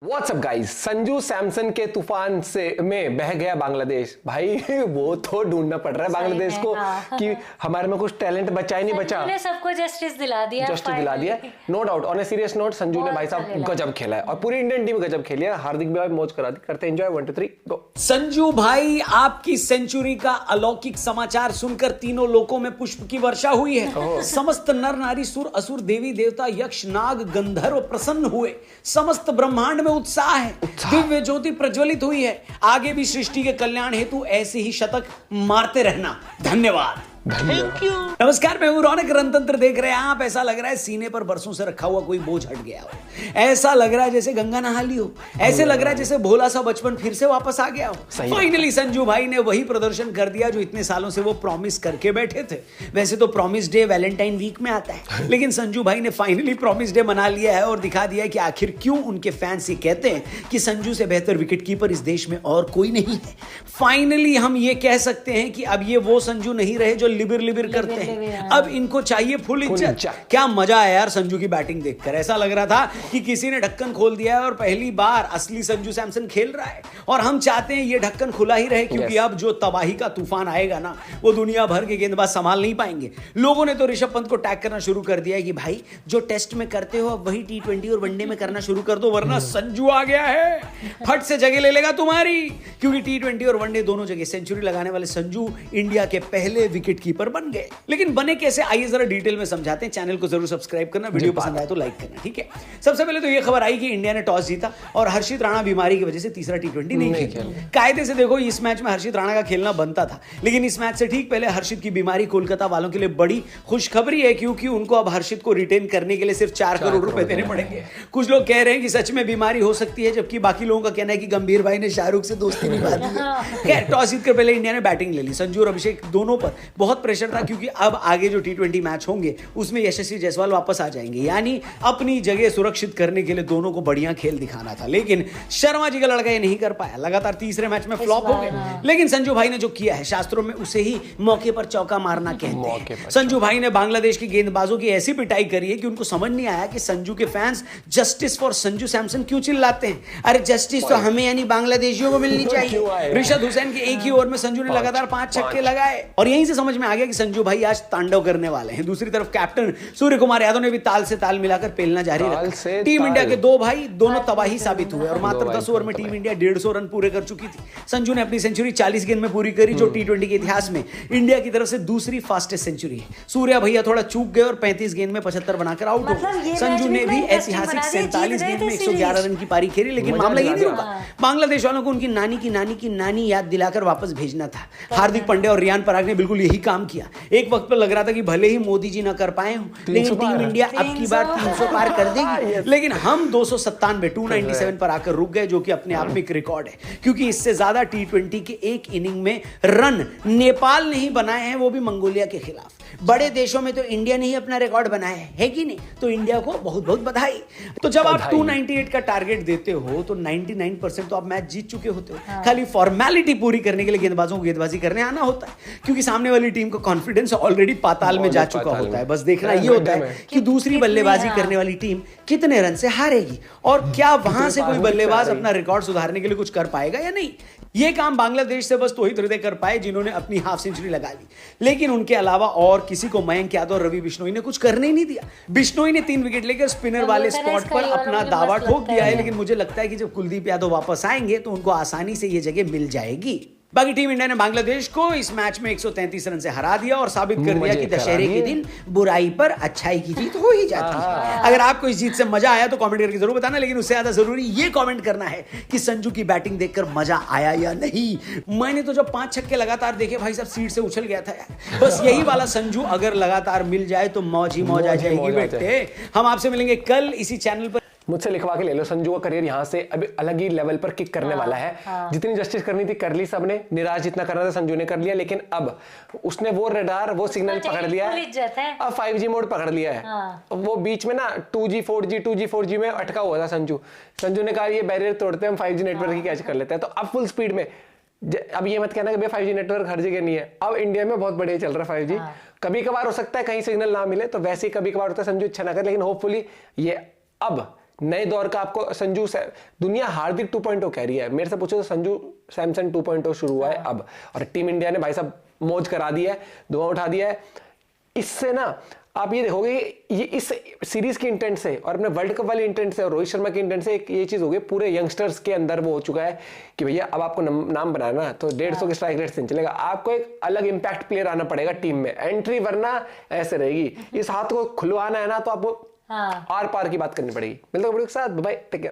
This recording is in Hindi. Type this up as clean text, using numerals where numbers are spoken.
व्हाट्सअप गाइस, संजू सैमसन के तूफान से में बह गया बांग्लादेश। भाई वो तो ढूंढना पड़ रहा है बांग्लादेश को कि हमारे में कुछ टैलेंट बचा ही नहीं बचा। ने सबको जस्टिस दिला दिया, no doubt. On a serious note, Sanju ने भाई साहब गजब खेला है और पूरी इंडियन टीम गजब खेली है। हार्दिक भी मौज करा दी। करते एंजॉय। 1 2 3 गो। संजू भाई, आपकी सेंचुरी का अलौकिक समाचार सुनकर तीनों लोकों में पुष्प की वर्षा हुई है। समस्त नर नारी सुर असुर देवी देवता यक्ष नाग गंधर्व प्रसन्न हुए। समस्त ब्रह्मांड में उत्साह है। दिव्य ज्योति प्रज्वलित हुई है। आगे भी सृष्टि के कल्याण हेतु ऐसे ही शतक मारते रहना। धन्यवाद। Thank you. नमस्कार, मैं हूं रौनक। रणतंत्र देख रहे हैं आप। ऐसा लग रहा है सीने पर बरसों से रखा हुआ कोई बोझ हट गया हो। ऐसा लग रहा है जैसे गंगा नहा ली हो। ऐसे लग रहा है जैसे भोला सा बचपन फिर से वापस आ गया हो। फाइनली संजू भाई ने वही प्रदर्शन कर दिया जो इतने सालों से वो प्रॉमिस करके बैठे थे। वैसे तो प्रॉमिस डे वैलेंटाइन वीक में आता है, लेकिन संजू भाई ने फाइनली प्रॉमिस डे मना लिया है और दिखा दिया कि आखिर क्यों उनके फैंस ये कहते हैं कि संजू से बेहतर विकेटकीपर इस देश में और कोई नहीं है। फाइनली हम ये कह सकते हैं कि अब ये वो संजू नहीं रहे जो लिबिर लिबिर करते हैं। अब इनको चाहिए फुल इज्जत। क्या मजा है यार संजू की बैटिंग देखकर। ऐसा लग रहा था कि किसी ने ढक्कन खोल दिया है और पहली बार असली संजू सैमसन खेल रहा है। और हम चाहते हैं ये ढक्कन खुला ही रहे, क्योंकि अब जो तबाही का तूफान आएगा ना, वो दुनिया भर के गेंदबाज संभाल नहीं पाएंगे। लोगों ने तो ऋषभ पंत को टैग करना शुरू कर दिया है कि भाई जो टेस्ट में करते हो अब वही T20 और वनडे में करना शुरू कर दो, वरना संजू आ गया है, फट से जगह ले लेगा तुम्हारी। क्योंकि T20 और वनडे दोनों जगह सेंचुरी लगाने वाले संजू इंडिया के पहले विकेट कीपर बन गए। लेकिन बने कैसे, आइए जरा डिटेल में समझाते हैं। चैनल को जरूर सब्सक्राइब करना, वीडियो पसंद आए तो लाइक करना, ठीक है। सबसे पहले तो ये खबर आई कि इंडिया ने टॉस जीता और हर्षित राणा बीमारी की वजह से तीसरा T20 नहीं खेला। कायदे से देखो, इस मैच में हर्षित राणा का खेलना बनता था, लेकिन इस मैच से ठीक पहले हर्षित की बीमारी कोलकाता वालों के लिए बड़ी खुशखबरी है, क्योंकि उनको अब हर्षित को रिटेन करने के लिए सिर्फ 4 करोड़ रुपए देने पड़ेंगे। कुछ लोग कह रहे हैं कि सच में बीमारी हो सकती है, जबकि बाकी लोगों का कहना है कि गंभीर भाई ने शाहरुख से दोस्ती निभा दी है। खैर, टॉस जीतकर पहले इंडिया ने बैटिंग ले ली। संजू और अभिषेक दोनों पर बहुत प्रेशर था, क्योंकि अब आगे जो T20 मैच होंगे उसमें यशस्वी जायसवाल वापस आ जाएंगे, यानी अपनी जगह सुरक्षित करने के लिए दोनों को बढ़िया खेल दिखाना था। लेकिन शर्मा जी का लड़का ये नहीं कर पाया, लगातार तीसरे मैच में फ्लॉप हो गए। लेकिन संजू भाई ने जो किया है, शास्त्रों में उसे ही मौके पर चौका मारना कहते हैं। संजू भाई ने बांग्लादेश के गेंदबाजों की ऐसी पिटाई करी है कि उनको समझ नहीं आया कि संजू के fans justice for Sanju Samson क्यों चिल्लाते हैं। अरे जस्टिस तो हमें यानी बांग्लादेशियों को मिलनी चाहिए। रिशद हुसैन के एक ही ओवर में संजू ने लगातार 5 छक्के लगाए और यहीं से समझ में आ गया कि संजू भाई आज तांडव करने वाले हैं। दूसरी तरफ कैप्टन सूर्य कुमार यादव ने भी ताल से ताल मिलाकर पेलना जारी रखा। टीम इंडिया के 2 भाई दोनों तबाही साबित हुए और मात्र 10 ओवर में टीम इंडिया 150 रन पूरे कर चुकी थी। संजू ने अपनी सेंचुरी 40 गेंद में पूरी करी, जो T20 के इतिहास में इंडिया की तरफ से दूसरी फास्टेस्ट सेंचुरी है। सूर्या भैया थोड़ा चूक गए और 35 गेंद में 75 बनाकर आउट हो गए। संजू ने भी ऐतिहासिक 47 गेंद में 111 रन की पारी खेली, लेकिन मामला ये नहीं होगा। बांग्लादेश वालों को उनकी नानी की नानी की नानी याद दिलाकर वापस भेजना था। हार्दिक पांड्या और रियान पराग ने बिल्कुल यही काम किया। एक वक्त पर लग रहा था कि भले ही मोदी जी ना कर पाए हो, लेकिन टीम इंडिया अब की बार 300 पार कर देगी। लेकिन हम 297 पर आकर रुक गए, जो कि अपने आप में एक रिकॉर्ड है, क्योंकि इससे ज्यादा T20 के एक इनिंग में रन नेपाल ने ही बनाए हैं, वो भी मंगोलिया के खिलाफ। बड़े देशों में तो इंडिया ने ही अपना रिकॉर्ड बनाया है कि नहीं? तो इंडिया को बहुत बहुत बधाई। तो जब आप 298 का टारगेट देते हो तो 99% तो आप मैच जीत चुके होते हो। खाली फॉर्मेलिटी पूरी करने के लिए गेंदबाजों को गेंदबाजी करने आना होता है, क्योंकि सामने वाली टीम का कॉन्फिडेंस ऑलरेडी पाताल में जा चुका होता है। बस देखना ये होता है कि दूसरी बल्लेबाजी करने वाली टीम कितने रन से हारेगी और क्या वहां से कोई बल्लेबाज अपना रिकॉर्ड सुधारने के लिए कुछ कर पाएगा या नहीं। ये काम बांग्लादेश से बस तोहिद हृदय कर पाए, जिन्होंने अपनी हाफ सेंचुरी लगा ली, लेकिन उनके अलावा और किसी को मयंक यादव और रवि बिश्नोई ने कुछ करने ही नहीं दिया। बिश्नोई ने 3 विकेट लेकर स्पिनर वाले स्पॉट पर अपना दावा ठोक दिया है, लेकिन मुझे लगता है कि जब कुलदीप यादव वापस आएंगे तो उनको आसानी से ये जगह मिल जाएगी। बाकी टीम इंडिया ने बांग्लादेश को इस मैच में 133 रन से हरा दिया और साबित कर दिया कि दशहरे के दिन बुराई पर अच्छाई की जीत हो ही जाती है। अगर आपको इस जीत से मजा आया तो कमेंट करके जरूर बताना, लेकिन उससे ज्यादा जरूरी ये कमेंट करना है कि संजू की बैटिंग देखकर मजा आया या नहीं। मैंने तो जब 5 छक्के लगातार देखे भाई साहब, सीट से उछल गया था यार। बस यही वाला संजू अगर लगातार मिल जाए तो मौज ही मौज आ जाएगी बेटे। हम आपसे मिलेंगे कल इसी चैनल पर। मुझसे लिखवा के ले लो, संजू का करियर यहाँ से अभी अलग ही लेवल पर किक करने वाला है। जितनी जस्टिस करनी थी कर ली सबने, निराश जितना करना था संजू ने कर लिया, लेकिन अब उसने वो रडार वो सिग्नल पकड़ लिया है। अब 5G मोड पकड़ लिया है। वो बीच में ना 2G 4G में अटका हुआ था संजू ने कहा ये बैरियर तोड़ते हैं, हम 5G नेटवर्क ही कैच कर लेते हैं। तो अब फुल स्पीड में, अब ये मत कहना कि भाई 5G नेटवर्क हर जगह नहीं है। अब इंडिया में बहुत बढ़िया चल रहा है 5G। कभी कभार हो सकता है कहीं सिग्नल ना मिले, तो वैसे ही कभी कभार होता है संजू इच्छा ना करे, लेकिन होपफुली ये अब नए दौर का आपको दुनिया हार्दिक 2.0 कह रही है, मेरे से पूछो तो संजू सैमसन 2.0 शुरू हुआ है अब, और टीम इंडिया ने भाई साहब मौज करा दी है, धुआं उठा दिया है। इससे ना आप ये देखोगे ये इस सीरीज के इंटेंट से और अपने वर्ल्ड कप वाले इंटेंट से और रोहित शर्मा के इंटेंट से एक ये चीज होगी, पूरे यंगस्टर्स के अंदर वो हो चुका है कि भैया अब आपको नाम बनाना है तो 150 के स्ट्राइक रेट से नहीं चलेगा, आपको एक अलग इंपैक्ट प्लेयर आना पड़ेगा टीम में, एंट्री वरना ऐसे रहेगी। इस हाथ को खुलवाना है ना तो आपको आर पार की बात करनी पड़ेगी। मिलते हैं वीडियो के साथ, बाय, टेक केयर।